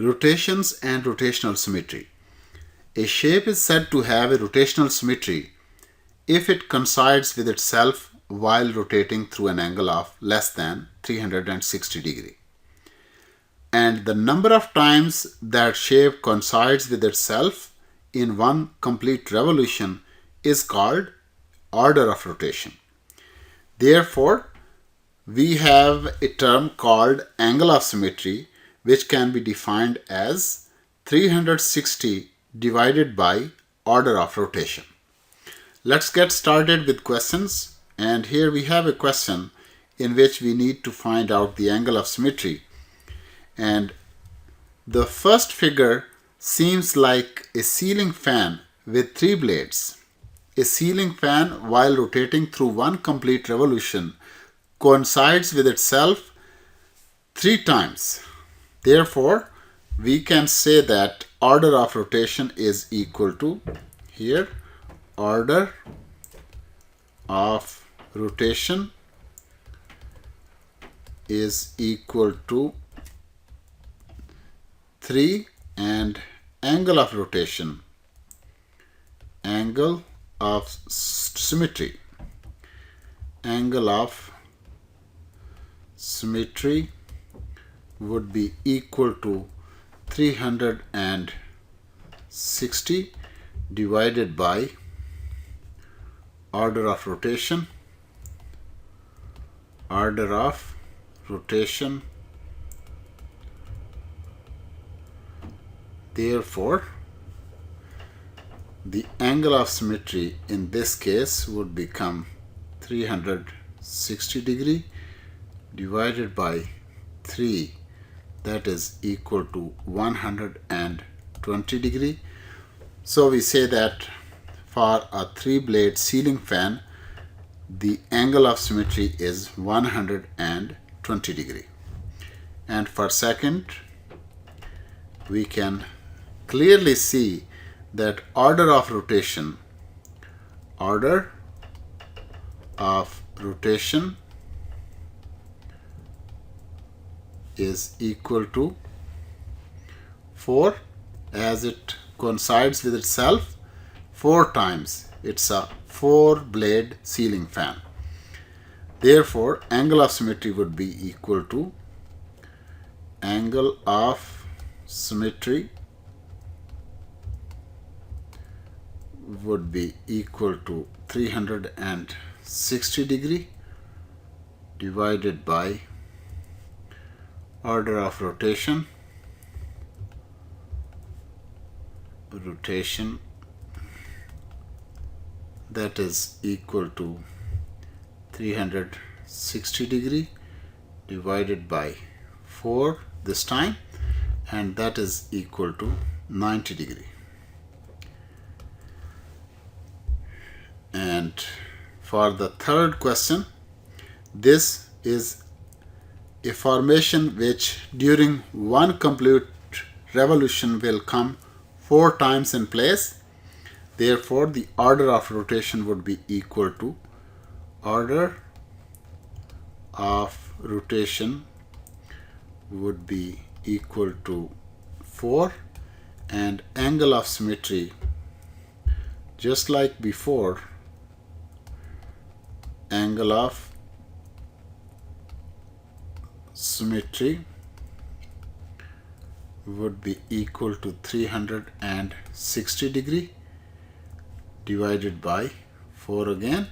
Rotations and rotational symmetry. A shape is said to have a rotational symmetry if it coincides with itself while rotating through an angle of less than 360 degree. And the number of times that shape coincides with itself in one complete revolution is called order of rotation. Therefore, we have a term called angle of symmetry, which can be defined as 360 divided by order of rotation. Let's get started with questions. And here we have a question in which we need to find out the angle of symmetry. And the first figure seems like a ceiling fan with 3 blades. A ceiling fan, while rotating through one complete revolution, coincides with itself 3 times. Therefore, we can say that order of rotation is equal to, here, order of rotation is equal to 3 and angle of rotation, angle of symmetry, angle of symmetry would be equal to 360 divided by order of rotation, Therefore, the angle of symmetry in this case would become 360 degree divided by 3, that is equal to 120 degree. So we say that for a 3-blade ceiling fan, the angle of symmetry is 120 degree. And for second, we can clearly see that order of rotation is equal to 4, as it coincides with itself 4 times. It's a 4-blade ceiling fan. Therefore, angle of symmetry would be equal to angle of symmetry would be equal to 360 degree divided by order of rotation, that is equal to 360 degree divided by 4 this time, and that is equal to 90 degree. And for the third question, this is a formation which during one complete revolution will come 4 times in place. Therefore, the order of rotation would be equal to order of rotation would be equal to 4, and angle of symmetry, just like before, angle of symmetry would be equal to 360 degree divided by 4 again,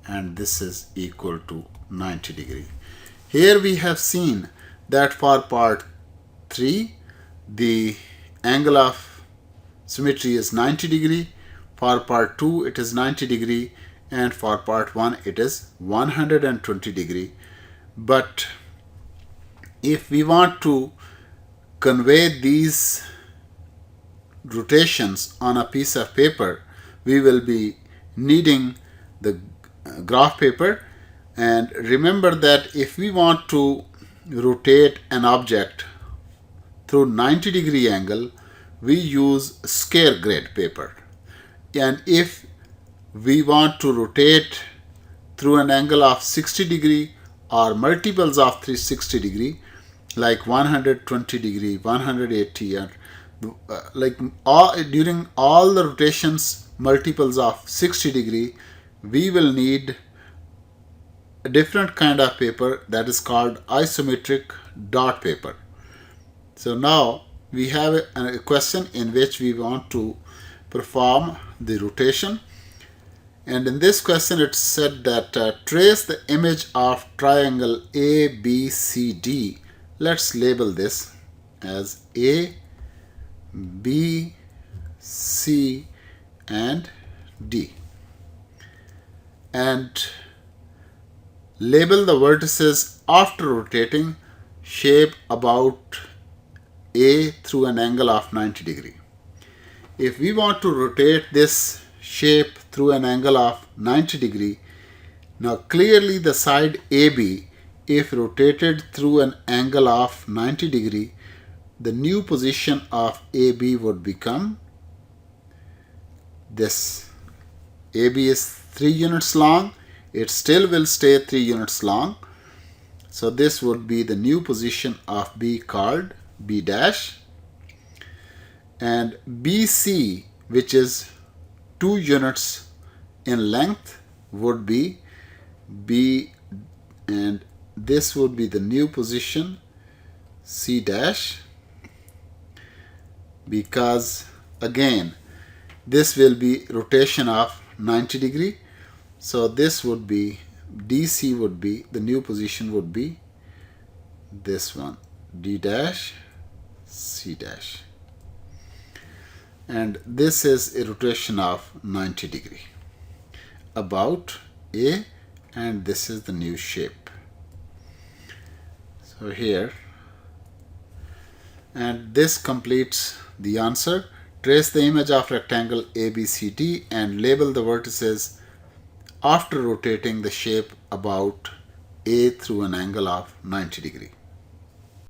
and this is equal to 90 degree. Here we have seen that for part 3 the angle of symmetry is 90 degree, for part 2 it is 90 degree, and for part 1 it is 120 degree. But if we want to convey these rotations on a piece of paper, we will be needing the graph paper. And remember that if we want to rotate an object through 90 degree angle, we use square grade paper. And if we want to rotate through an angle of 60 degree or multiples of 360 degree, like 120 degree, 180, or during all the rotations multiples of 60 degree, we will need a different kind of paper that is called isometric dot paper. So now we have a question in which we want to perform the rotation, and in this question it said that trace the image of triangle ABCD. Let's label this as A, B, C and D, and label the vertices after rotating shape about A through an angle of 90 degree. If we want to rotate this shape through an angle of 90 degree, now clearly the side AB, if rotated through an angle of 90 degree, the new position of AB would become this. AB is 3 units long, it still will stay 3 units long. So this would be the new position of B called B dash, and BC, which is 2 units in length, would be B, and this would be the new position C dash, because again this will be rotation of 90 degree. So this would be DC, would be the new position would be this one, D dash, C dash, and this is a rotation of 90 degree about A, and this is the new shape. So here, and this completes the answer. Trace the image of rectangle ABCD and label the vertices after rotating the shape about A through an angle of 90 degree.